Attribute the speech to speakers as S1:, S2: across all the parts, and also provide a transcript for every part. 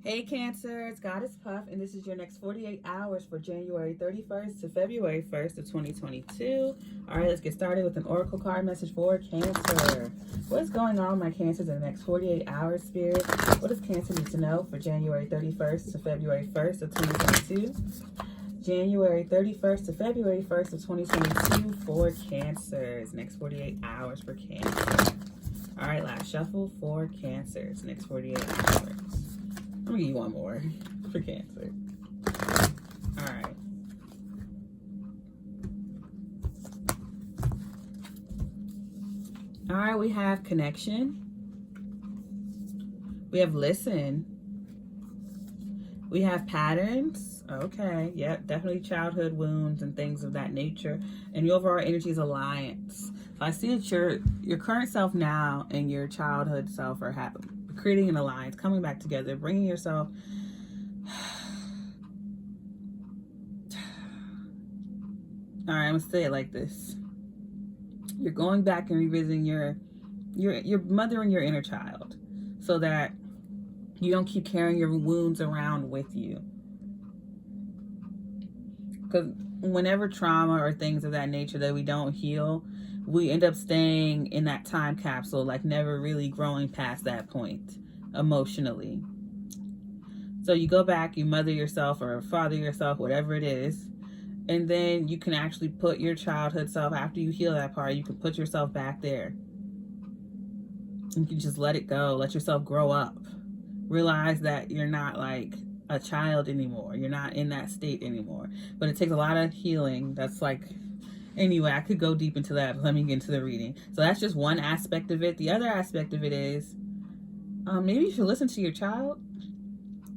S1: Hey Cancer, it's Goddess Puff, and this is your next 48 hours for January 31st to February 1st of 2022. All right, let's get started with an oracle card message for Cancer. What's going on, my Cancers, in the next 48 hours, Spirit? What does Cancer need to know for January 31st to February 1st of 2022? January 31st to February 1st of 2022 for Cancers. Next 48 hours for Cancer. All right, last shuffle for Cancers. Next 48 hours. I'm gonna give you one more for Cancer. All right. All right, we have connection. We have listen. We have patterns. Okay, yep, definitely childhood wounds and things of that nature. And your overall energy is alliance. So I see that your current self now and your childhood self are creating an alliance, coming back together, bringing yourself. All right, I'm gonna say it like this. You're going back and revisiting your mother and your inner child, so that you don't keep carrying your wounds around with you. Because whenever trauma or things of that nature that we don't heal, we end up staying in that time capsule, like never really growing past that point emotionally. So you go back, you mother yourself or father yourself, whatever it is, and then you can actually put your childhood self, after you heal that part, you can put yourself back there. You can just let it go, let yourself grow up. Realize that you're not like a child anymore. You're not in that state anymore. But it takes a lot of healing. That's like, anyway, I could go deep into that, but let me get into the reading. So that's just one aspect of it. The other aspect of it is, maybe you should listen to your child,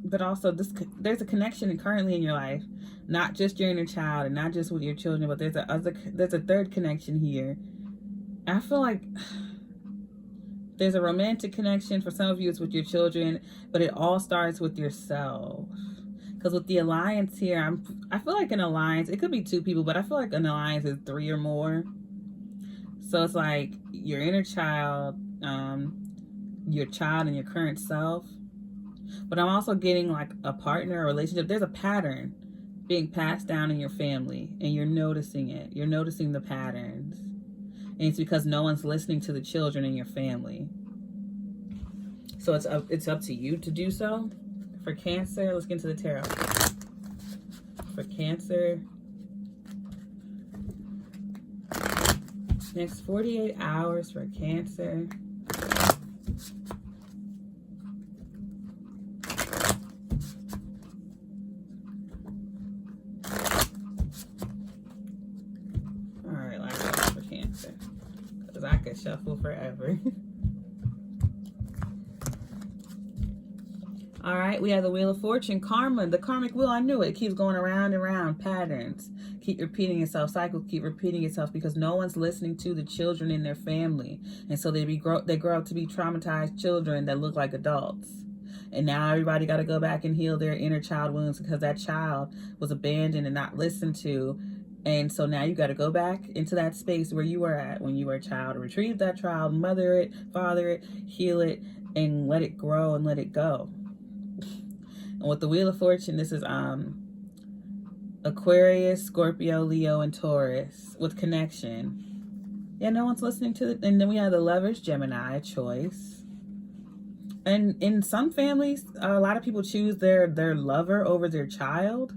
S1: but also there's a connection currently in your life, not just your inner child and not just with your children, but there's a third connection here. I feel like there's a romantic connection. For some of you, it's with your children, but it all starts with yourself. Because with the alliance here, I feel like an alliance, it could be two people, but I feel like an alliance is three or more. So it's like your inner child, your child and your current self. But I'm also getting like a partner, a relationship. There's a pattern being passed down in your family, and you're noticing it. You're noticing the patterns. And it's because no one's listening to the children in your family. So it's up to you to do so. For Cancer, let's get into the tarot. For Cancer, next 48 hours for Cancer. All right, last one for Cancer, because I could shuffle forever. All right, we have the Wheel of Fortune, Karma, the karmic wheel. I knew it. It keeps going around and around. Patterns keep repeating itself. Cycles keep repeating itself because no one's listening to the children in their family, and so they grow up to be traumatized children that look like adults. And now everybody got to go back and heal their inner child wounds because that child was abandoned and not listened to. And so now you got to go back into that space where you were at when you were a child, retrieve that child, mother it, father it, heal it, and let it grow and let it go. And with the Wheel of Fortune, this is Aquarius, Scorpio, Leo, and Taurus with connection. Yeah, no one's listening to it. And then we have the Lovers, Gemini, choice. And in some families, a lot of people choose their lover over their child,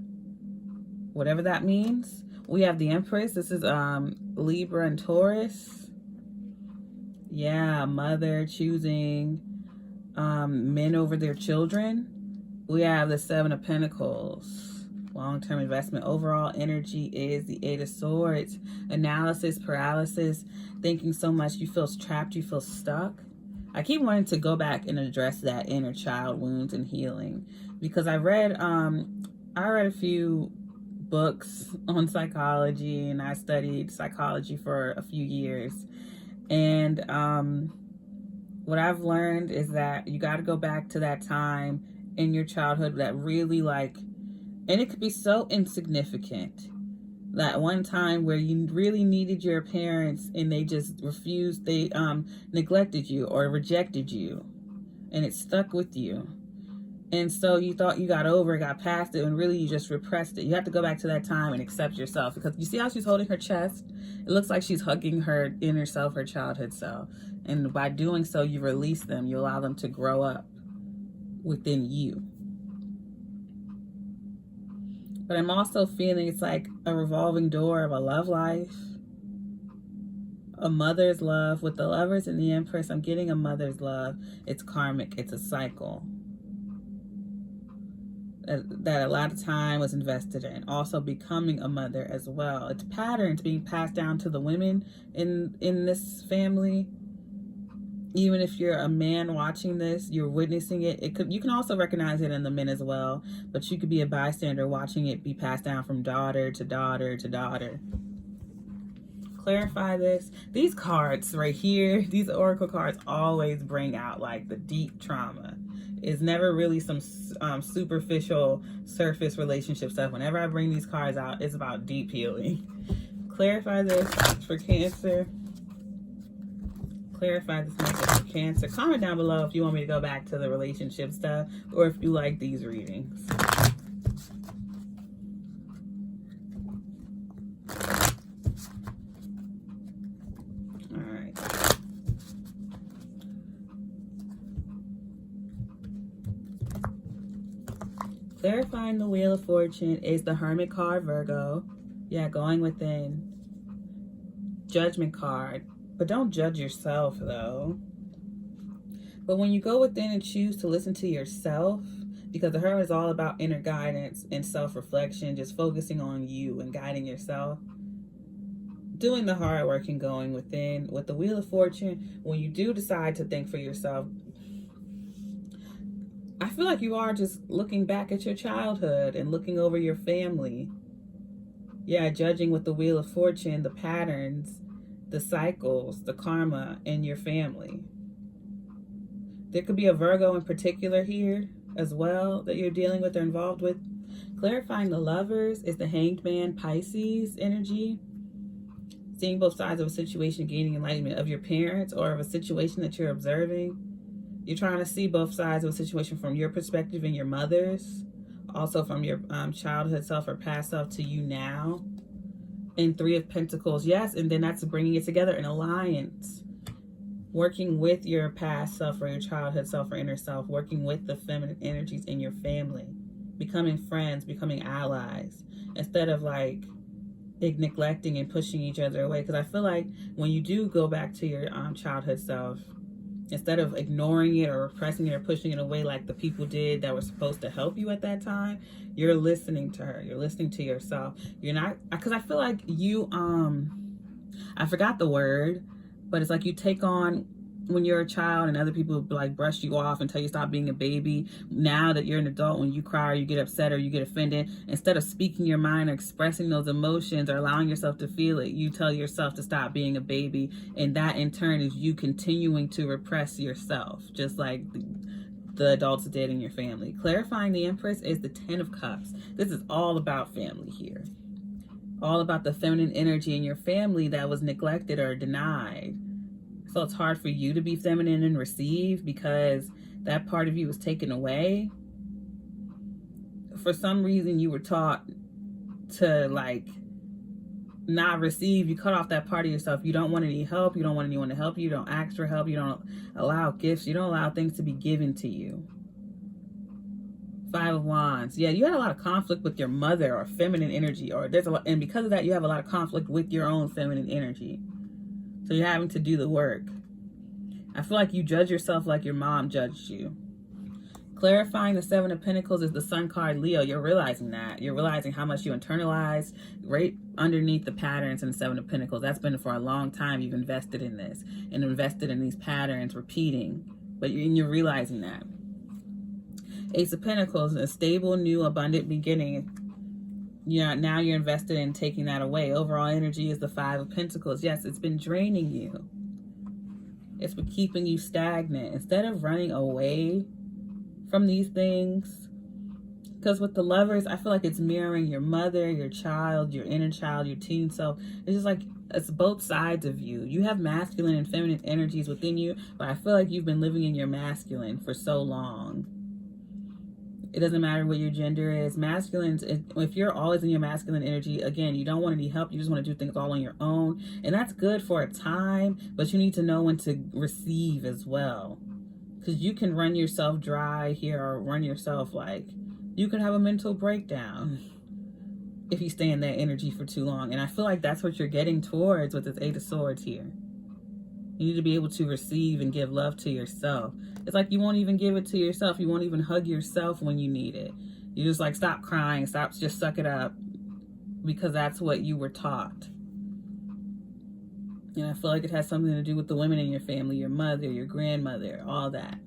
S1: whatever that means. We have the Empress. This is Libra and Taurus. Yeah, mother choosing men over their children. We have the Seven of Pentacles, long-term investment. Overall energy is the Eight of Swords, analysis, paralysis, thinking so much you feel trapped, you feel stuck. I keep wanting to go back and address that inner child wounds and healing, because I read a few books on psychology, and I studied psychology for a few years. And what I've learned is that you got to go back to that time in your childhood that really and it could be so insignificant, that one time where you really needed your parents and they just refused, they neglected you or rejected you, and it stuck with you. And so you thought you got over it, got past it, and really you just repressed it. You have to go back to that time and accept yourself, because you see how she's holding her chest? It looks like she's hugging her inner self, her childhood self. And by doing so, you release them. You allow them to grow up within you. But I'm also feeling it's like a revolving door of a love life, a mother's love. With the Lovers and the Empress, I'm getting a mother's love. It's karmic. It's a cycle that a lot of time was invested in. Also becoming a mother as well. It's patterns being passed down to the women in this family. Even if you're a man watching this, you're witnessing it. You can also recognize it in the men as well, but you could be a bystander watching it be passed down from daughter to daughter to daughter. Clarify this. These cards right here, these oracle cards always bring out like the deep trauma. It's never really some superficial surface relationship stuff. Whenever I bring these cards out, it's about deep healing. Clarify this for Cancer. Clarify this message for Cancer. Comment down below if you want me to go back to the relationship stuff, or if you like these readings. Clarifying the Wheel of Fortune is the Hermit card, Virgo. Yeah, going within. Judgment card. But don't judge yourself, though. But when you go within and choose to listen to yourself, because the Hermit is all about inner guidance and self-reflection, just focusing on you and guiding yourself, doing the hard work and going within. With the Wheel of Fortune, when you do decide to think for yourself, I feel like you are just looking back at your childhood and looking over your family. Yeah, judging with the Wheel of Fortune, the patterns, the cycles, the karma in your family. There could be a Virgo in particular here as well that you're dealing with or involved with. Clarifying the Lovers is the Hanged Man, Pisces energy. Seeing both sides of a situation, gaining enlightenment of your parents or of a situation that you're observing. You're trying to see both sides of a situation from your perspective and your mother's. Also from your childhood self or past self to you now. And Three of Pentacles, yes. And then that's bringing it together, an alliance. Working with your past self or your childhood self or inner self. Working with the feminine energies in your family. Becoming friends, becoming allies. Instead of like neglecting and pushing each other away. Because I feel like when you do go back to your childhood self, instead of ignoring it or repressing it or pushing it away like the people did that were supposed to help you at that time, you're listening to her. You're listening to yourself. You're not, because I feel like you, I forgot the word, but it's like you take on, when you're a child and other people like brush you off until you stop being a baby. Now that you're an adult, when you cry or you get upset or you get offended, instead of speaking your mind or expressing those emotions or allowing yourself to feel it, you tell yourself to stop being a baby. And that in turn is you continuing to repress yourself, just like the adults did in your family. Clarifying the Empress is the Ten of Cups. This is all about family here. All about the feminine energy in your family that was neglected or denied. So it's hard for you to be feminine and receive because that part of you was taken away. For some reason, you were taught to like not receive. You cut off that part of yourself. You don't want any help. You don't want anyone to help you. You don't ask for help. You don't allow gifts. You don't allow things to be given to you. Five of Wands. Yeah, you had a lot of conflict with your mother or feminine energy, or there's a lot, and because of that, you have a lot of conflict with your own feminine energy. So you're having to do the work. I feel like you judge yourself like your mom judged you. Clarifying the Seven of Pentacles is the Sun card, Leo. You're realizing that. You're realizing how much you internalized right underneath the patterns in the Seven of Pentacles. That's been for a long time. You've invested in this and invested in these patterns repeating. But you're realizing that. Ace of Pentacles, a stable, new, abundant beginning. Yeah, now you're invested in taking that away. Overall energy is the Five of Pentacles. Yes, it's been draining you. It's been keeping you stagnant. Instead of running away from these things, because with the Lovers, I feel like it's mirroring your mother, your child, your inner child, your teen self. It's just like, it's both sides of you. You have masculine and feminine energies within you, but I feel like you've been living in your masculine for so long. It doesn't matter what your gender is. Masculine, if you're always in your masculine energy, again, you don't want any help. You just want to do things all on your own. And that's good for a time, but you need to know when to receive as well. Because you can run yourself dry here, or run yourself like, you can have a mental breakdown if you stay in that energy for too long. And I feel like that's what you're getting towards with this Eight of Swords here. You need to be able to receive and give love to yourself. It's like you won't even give it to yourself. You won't even hug yourself when you need it. You just like, stop crying, stop, just suck it up, because that's what you were taught. And I feel like it has something to do with the women in your family, your mother, your grandmother, all that.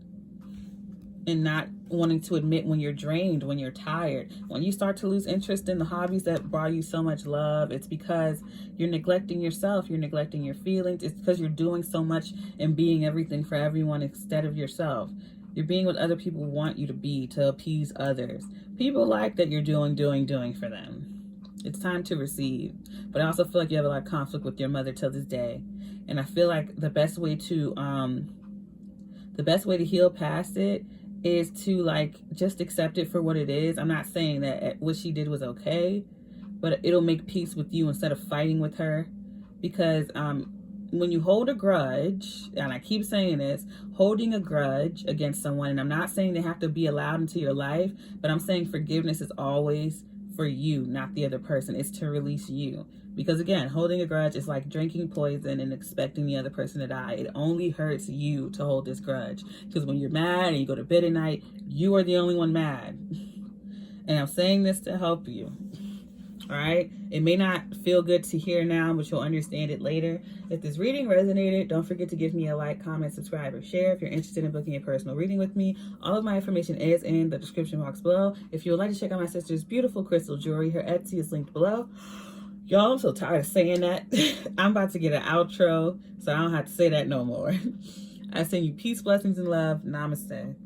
S1: And not wanting to admit when you're drained, when you're tired. When you start to lose interest in the hobbies that brought you so much love, it's because you're neglecting yourself, you're neglecting your feelings. It's because you're doing so much and being everything for everyone instead of yourself. You're being what other people want you to be, to appease others. People like that you're doing for them. It's time to receive. But I also feel like you have a lot of conflict with your mother till this day. And I feel like the best way to heal past it is to like just accept it for what it is. I'm not saying that what she did was okay, but it'll make peace with you instead of fighting with her. Because when you hold a grudge, and I keep saying this, holding a grudge against someone, and I'm not saying they have to be allowed into your life, but I'm saying forgiveness is always for you, not the other person. It's to release you. Because again, holding a grudge is like drinking poison and expecting the other person to die. It only hurts you to hold this grudge. Because when you're mad and you go to bed at night, you are the only one mad. And I'm saying this to help you. All right? It may not feel good to hear now, but you'll understand it later. If this reading resonated, don't forget to give me a like, comment, subscribe, or share. If you're interested in booking a personal reading with me, all of my information is in the description box below. If you would like to check out my sister's beautiful crystal jewelry, her Etsy is linked below. Y'all, I'm so tired of saying that. I'm about to get an outro, so I don't have to say that no more. I send you peace, blessings, and love. Namaste.